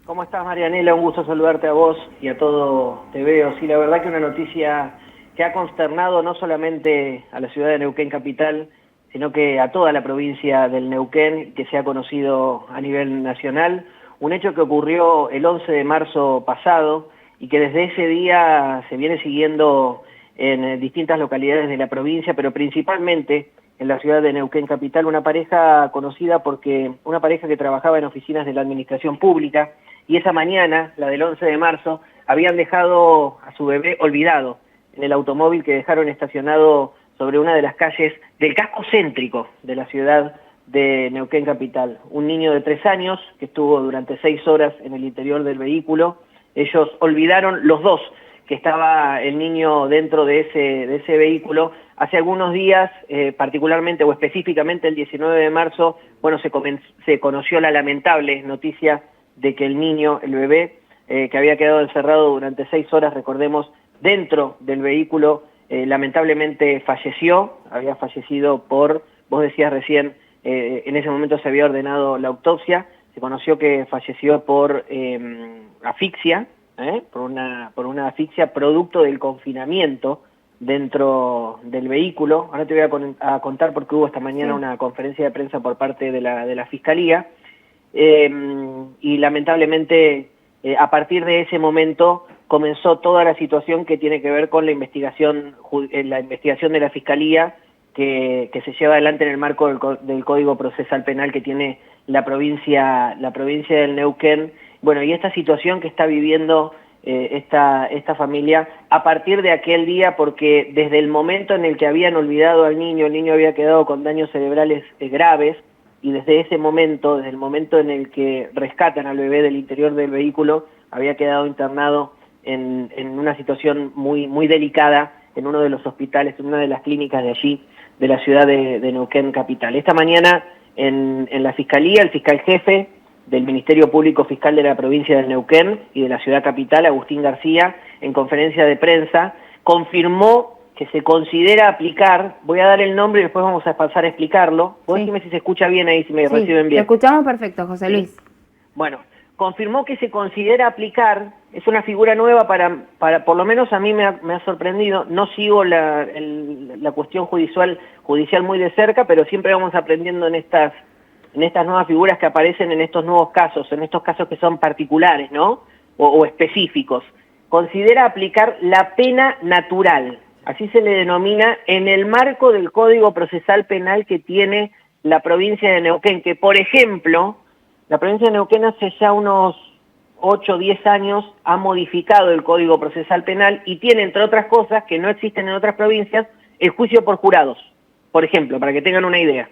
¿Cómo estás, Marianela? Un gusto saludarte a vos y a todo Te Veo. Sí, la verdad que una noticia que ha consternado no solamente a la ciudad de Neuquén capital, sino que a toda la provincia del Neuquén, que se ha conocido a nivel nacional. Un hecho que ocurrió el 11 de marzo pasado y que desde ese día se viene siguiendo en distintas localidades de la provincia, pero principalmente en la ciudad de Neuquén capital, una pareja conocida porque una pareja que trabajaba en oficinas de la administración pública, y esa mañana, la del 11 de marzo, habían dejado a su bebé olvidado en el automóvil que dejaron estacionado sobre una de las calles del casco céntrico de la ciudad de Neuquén capital. Un niño de 3 años que estuvo durante 6 horas en el interior del vehículo. Ellos olvidaron los dos que estaba el niño dentro de ese vehículo. Hace algunos días, particularmente o específicamente el 19 de marzo, bueno, se conoció la lamentable noticia de que el niño, el bebé, que había quedado encerrado durante 6 horas, recordemos, dentro del vehículo, lamentablemente falleció. Había fallecido vos decías recién, en ese momento se había ordenado la autopsia, se conoció que falleció por asfixia, por una asfixia producto del confinamiento dentro del vehículo. Ahora te voy a contar porque hubo esta mañana una conferencia de prensa por parte de la Fiscalía, y lamentablemente a partir de ese momento comenzó toda la situación que tiene que ver con la investigación de la Fiscalía que se lleva adelante en el marco del Código Procesal Penal que tiene la provincia del Neuquén. Bueno, y esta situación que está viviendo esta familia a partir de aquel día, porque desde el momento en el que habían olvidado al niño, el niño había quedado con daños cerebrales graves, y desde ese momento, desde el momento en el que rescatan al bebé del interior del vehículo, había quedado internado en una situación muy delicada en uno de los hospitales, en una de las clínicas de allí, de la ciudad de Neuquén capital. Esta mañana en la Fiscalía, el fiscal jefe del Ministerio Público Fiscal de la provincia de Neuquén y de la ciudad capital, Agustín García, en conferencia de prensa, confirmó que se considera aplicar, voy a dar el nombre y después vamos a pasar a explicarlo. Vos decime si se escucha bien ahí, si me reciben bien. Te escuchamos perfecto, José Luis. Bueno, confirmó que se considera aplicar, es una figura nueva para por lo menos a mí me ha sorprendido. No sigo la cuestión judicial muy de cerca, pero siempre vamos aprendiendo en estas nuevas figuras que aparecen en estos nuevos casos, en estos casos que son particulares, ¿no? O específicos. Considera aplicar la pena natural, así se le denomina, en el marco del Código Procesal Penal que tiene la provincia de Neuquén, que por ejemplo, la provincia de Neuquén hace ya unos 8 o 10 años ha modificado el Código Procesal Penal y tiene, entre otras cosas, que no existen en otras provincias, el juicio por jurados, por ejemplo, para que tengan una idea.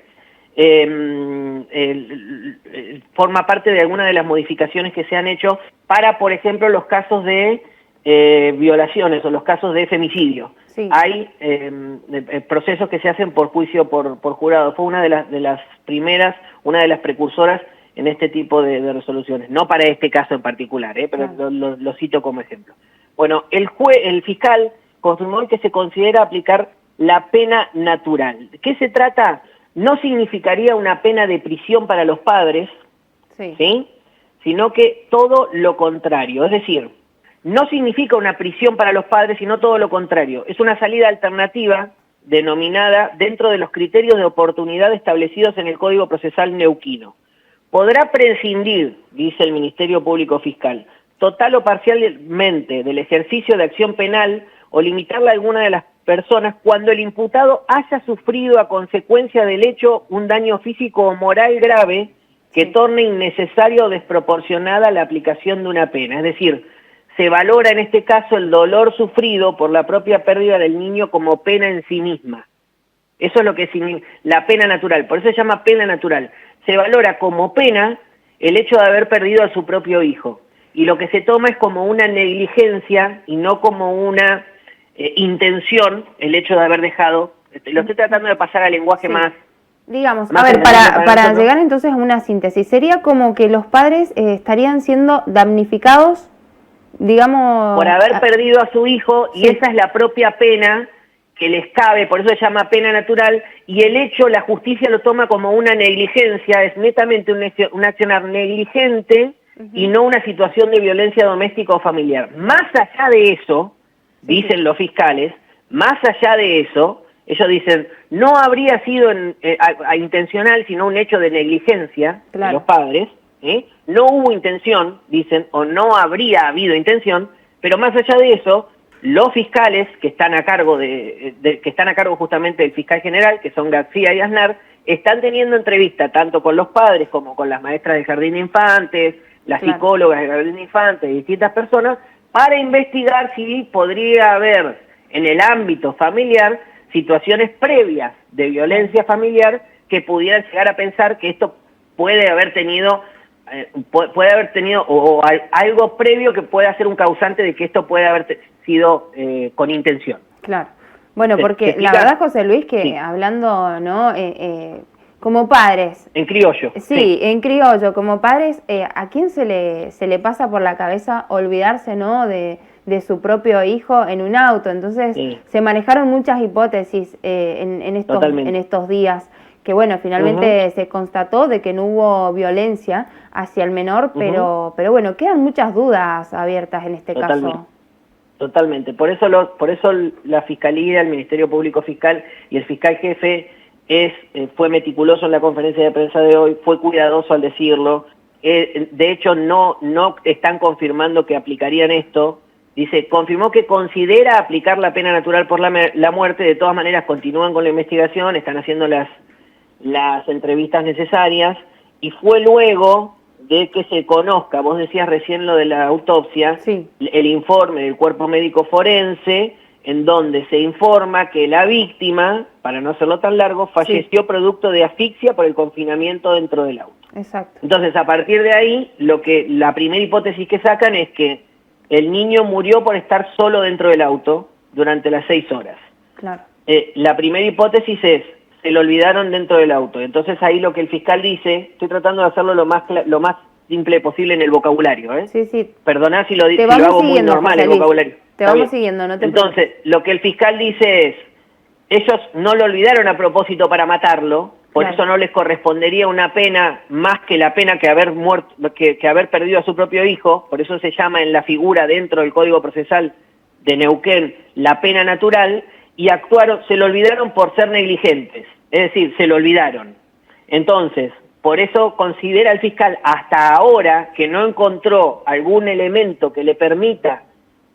Forma parte de alguna de las modificaciones que se han hecho para, por ejemplo, los casos de violaciones o los casos de femicidio. Sí. Hay procesos que se hacen por juicio por jurado. Fue una de las primeras, una de las precursoras en este tipo de resoluciones. No para este caso en particular, pero lo cito como ejemplo. Bueno, el fiscal confirmó que se considera aplicar la pena natural. ¿Qué se trata? No significaría una pena de prisión para los padres, ¿sí? Sino que todo lo contrario. Es decir, no significa una prisión para los padres, sino todo lo contrario. Es una salida alternativa denominada dentro de los criterios de oportunidad establecidos en el Código Procesal neuquino. Podrá prescindir, dice el Ministerio Público Fiscal, total o parcialmente del ejercicio de acción penal o limitarla a alguna de las personas cuando el imputado haya sufrido a consecuencia del hecho un daño físico o moral grave que torne innecesario o desproporcionada la aplicación de una pena. Es decir, se valora en este caso el dolor sufrido por la propia pérdida del niño como pena en sí misma. Eso es lo que significa la pena natural, por eso se llama pena natural. Se valora como pena el hecho de haber perdido a su propio hijo. Y lo que se toma es como una negligencia y no como una intención el hecho de haber dejado. Lo estoy tratando de pasar al lenguaje más... Digamos, a ver, para llegar entonces a una síntesis, sería como que los padres estarían siendo damnificados, digamos... por haber perdido a su hijo, y esa es la propia pena que les cabe, por eso se llama pena natural, y el hecho, la justicia lo toma como una negligencia, es netamente un accionar negligente y no una situación de violencia doméstica o familiar. Más allá de eso, dicen los fiscales, más allá de eso, ellos dicen, no habría sido intencional, sino un hecho de negligencia de los padres, no hubo intención, dicen, o no habría habido intención, pero más allá de eso, los fiscales que están a cargo que están a cargo justamente del fiscal general, que son García y Aznar, están teniendo entrevista tanto con los padres como con las maestras del jardín de infantes, las psicólogas del jardín de infantes y distintas personas, para investigar si podría haber en el ámbito familiar situaciones previas de violencia familiar que pudieran llegar a pensar que esto puede haber tenido o algo previo que pueda ser un causante de que esto puede haber sido con intención. Claro. Bueno, porque la verdad, José Luis, que hablando, ¿no? Como padres. En criollo. Sí, en criollo, como padres, ¿a quién se le pasa por la cabeza olvidarse, ¿no? De su propio hijo en un auto? Entonces, se manejaron muchas hipótesis en estos días, que bueno, finalmente se constató de que no hubo violencia hacia el menor, pero bueno, quedan muchas dudas abiertas en este caso. Totalmente, por eso la Fiscalía, el Ministerio Público Fiscal y el fiscal jefe fue meticuloso en la conferencia de prensa de hoy, fue cuidadoso al decirlo, de hecho no están confirmando que aplicarían esto, dice, confirmó que considera aplicar la pena natural por la muerte, de todas maneras continúan con la investigación, están haciendo las entrevistas necesarias, y fue luego de que se conozca, vos decías recién lo de la autopsia, el informe del cuerpo médico forense, en donde se informa que la víctima, para no hacerlo tan largo, falleció producto de asfixia por el confinamiento dentro del auto. Exacto. Entonces, a partir de ahí, la primera hipótesis que sacan es que el niño murió por estar solo dentro del auto durante las 6 horas. Claro. La primera hipótesis es, se lo olvidaron dentro del auto. Entonces ahí lo que el fiscal dice, estoy tratando de hacerlo lo más simple posible en el vocabulario, ¿eh? Sí. Perdoná si lo hago muy normal el vocabulario. Te vamos siguiendo, no te preocupes. Entonces, lo que el fiscal dice es, ellos no lo olvidaron a propósito para matarlo, por eso no les correspondería una pena más que la pena que haber muerto, que haber perdido a su propio hijo, por eso se llama en la figura dentro del Código Procesal de Neuquén la pena natural, y se lo olvidaron por ser negligentes, es decir, se lo olvidaron. Entonces, por eso considera el fiscal hasta ahora que no encontró algún elemento que le permita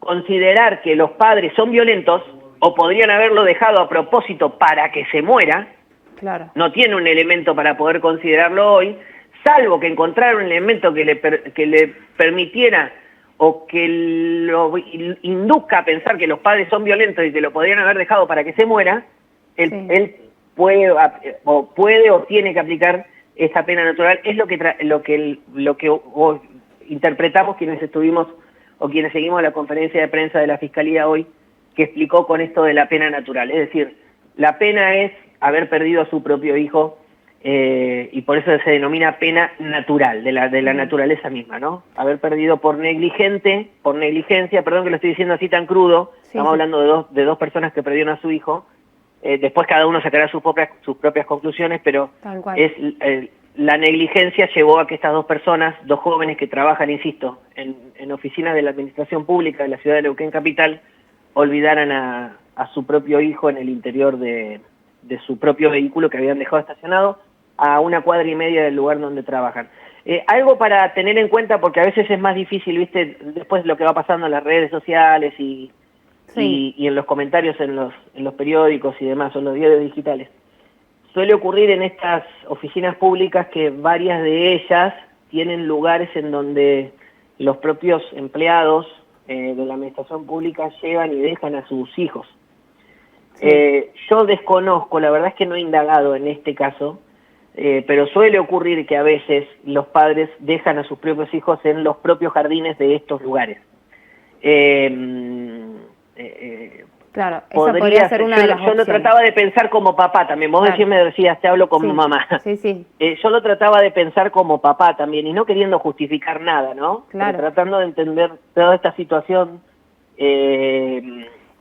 considerar que los padres son violentos o podrían haberlo dejado a propósito para que se muera. Claro. No tiene un elemento para poder considerarlo hoy, salvo que encontrar un elemento que le permitiera o que lo induzca a pensar que los padres son violentos y que lo podrían haber dejado para que se muera, él puede o tiene que aplicar esta pena natural. Es lo que interpretamos quienes estuvimos o quienes seguimos la conferencia de prensa de la Fiscalía hoy, que explicó con esto de la pena natural. Es decir, la pena es haber perdido a su propio hijo, y por eso se denomina pena natural, de la naturaleza misma, ¿no? Haber perdido por negligencia, perdón que lo estoy diciendo así tan crudo, estamos hablando de dos personas que perdieron a su hijo, después cada uno sacará sus propias conclusiones, pero la negligencia llevó a que estas dos personas, dos jóvenes que trabajan, insisto, en oficinas de la administración pública de la ciudad de Neuquén Capital, olvidaran a su propio hijo en el interior de su propio vehículo que habían dejado estacionado a 1,5 cuadras del lugar donde trabajan. Algo para tener en cuenta, porque a veces es más difícil, viste, después lo que va pasando en las redes sociales y en los comentarios en los periódicos y demás, o en los diarios digitales. Suele ocurrir en estas oficinas públicas que varias de ellas tienen lugares en donde los propios empleados de la administración pública llevan y dejan a sus hijos. Yo desconozco, la verdad es que no he indagado en este caso, pero suele ocurrir que a veces los padres dejan a sus propios hijos en los propios jardines de estos lugares. Claro, esa podría ser una de las opciones. Yo lo trataba de pensar como papá también. Vos me decías, te hablo como mamá. Sí. Yo lo trataba de pensar como papá también, y no queriendo justificar nada, ¿no? Claro. Pero tratando de entender toda esta situación.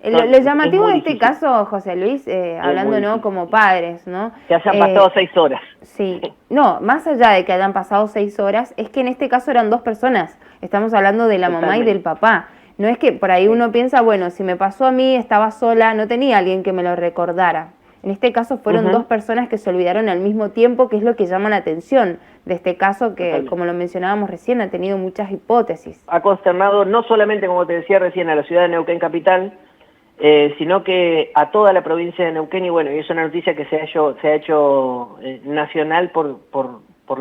Lo llamativo de este caso, José Luis, hablando no como padres, ¿no? Que hayan pasado 6 horas. Sí, no, más allá de que hayan pasado 6 horas, es que en este caso eran 2 personas. Estamos hablando de la mamá y del papá. No es que por ahí uno piensa, bueno, si me pasó a mí, estaba sola, no tenía alguien que me lo recordara. En este caso fueron 2 personas que se olvidaron al mismo tiempo, que es lo que llama la atención de este caso que, como lo mencionábamos recién, ha tenido muchas hipótesis. Ha consternado no solamente, como te decía recién, a la ciudad de Neuquén capital, sino que a toda la provincia de Neuquén, y bueno, y es una noticia que se ha hecho nacional por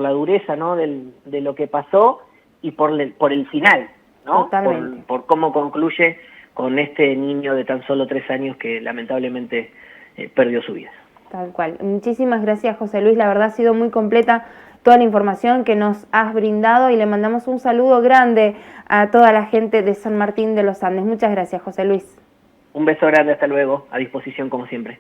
la dureza, ¿no?, de lo que pasó y por el final, ¿no? Totalmente. Por cómo concluye con este niño de tan solo 3 años que lamentablemente perdió su vida. Tal cual. Muchísimas gracias, José Luis. La verdad ha sido muy completa toda la información que nos has brindado y le mandamos un saludo grande a toda la gente de San Martín de los Andes. Muchas gracias, José Luis. Un beso grande, hasta luego, a disposición como siempre.